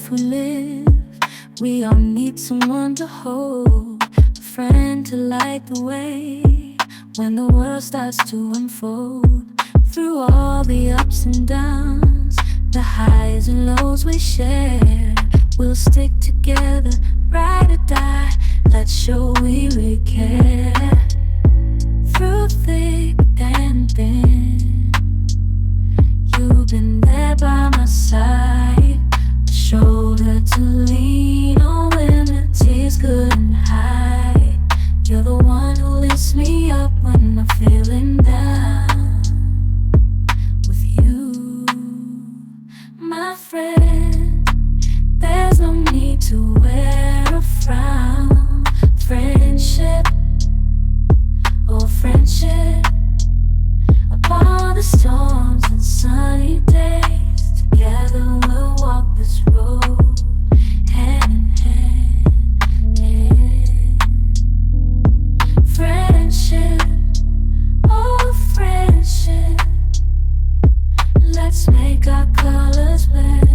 life we live, we all need someone to hold, a friend to light the way when the world starts to unfold. Through all the ups and downs, the highs and lows we share, we'll stick together, ride or die. Let's show we really care. Through thick and thin, you've been there by my side, a shoulder to lean on when the tears couldn't hide. You're the one who lifts me up when I'm feeling down. With you, my friend, there's no need to wear a frown. Friendship, oh friendship, upon the storms and sunny days, together we'll walk this road, hand in hand, yeah. Friendship, oh friendship, let's make our colors blend.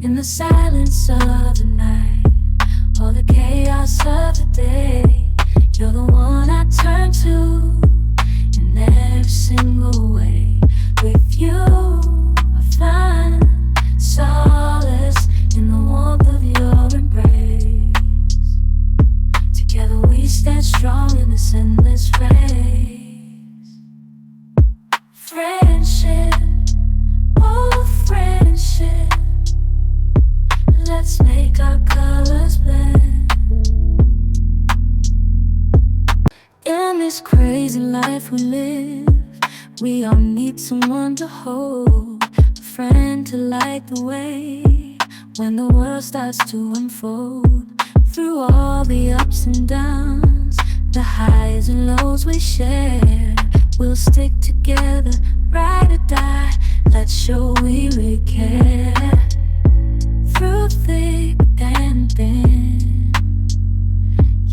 In the silence of the night, or the chaos of the day, you're the one I turn to in every single way. With you, I find solace in the warmth of your embrace. Together we stand strong in this endless race. Friendship, oh friendship, let's make our colors blend. In this crazy life we live, we all need someone to hold, a friend to light the way when the world starts to unfold. Through all the ups and downs, the highs and lows we share, we'll stick together, ride or die. Let's show we really care. Through thick and thin,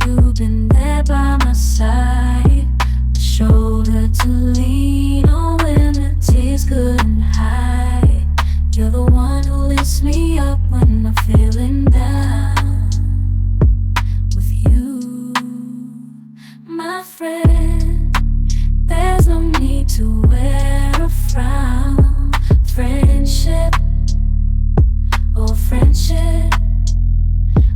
you've been there by my side, a shoulder to lean on when the tears couldn't hide. You're the one who lifts me up when I'm feeling down. With you, my friend, there's no need to wear a frown. Friendship, oh friendship,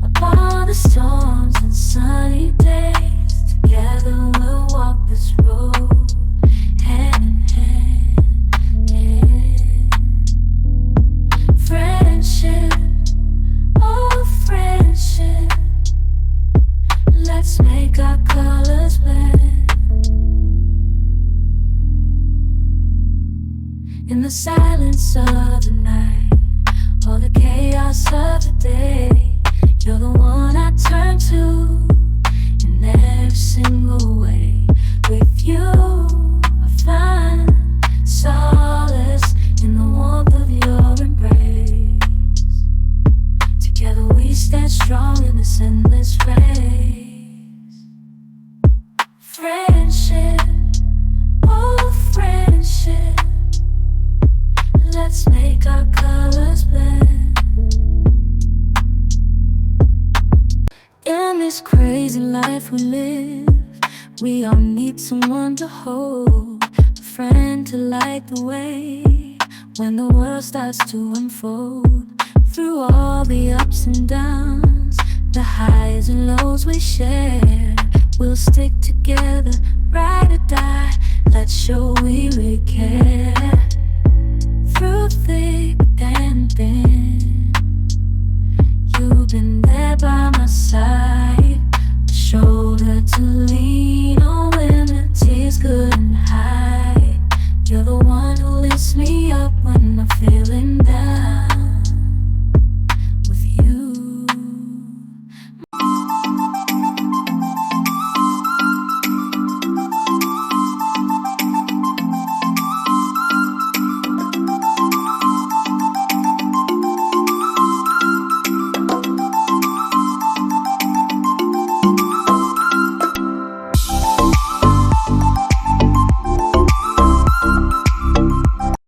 upon the storms and sunny days, together we'll walk this road, hand in hand, yeah. Friendship, oh friendship, let's make our colors blend. In the silence of the night, or the chaos of the day, you're the one I turn to in every single way. With you, I find solace in the warmth of your embrace. Together we stand strong in this endless race. Friendship, oh friendship, let's make our colors blend. In this crazy life we live, we all need someone to hold, a friend to light the way when the world starts to unfold. Through all the ups and downs, the highs and lows we share, we'll stick together, ride or die. Let's show we really care. Through thick and thin, you've been there by my side, a shoulder to lean on when the tears couldn't hide. You're the one who lifts me up when I'm feeling down.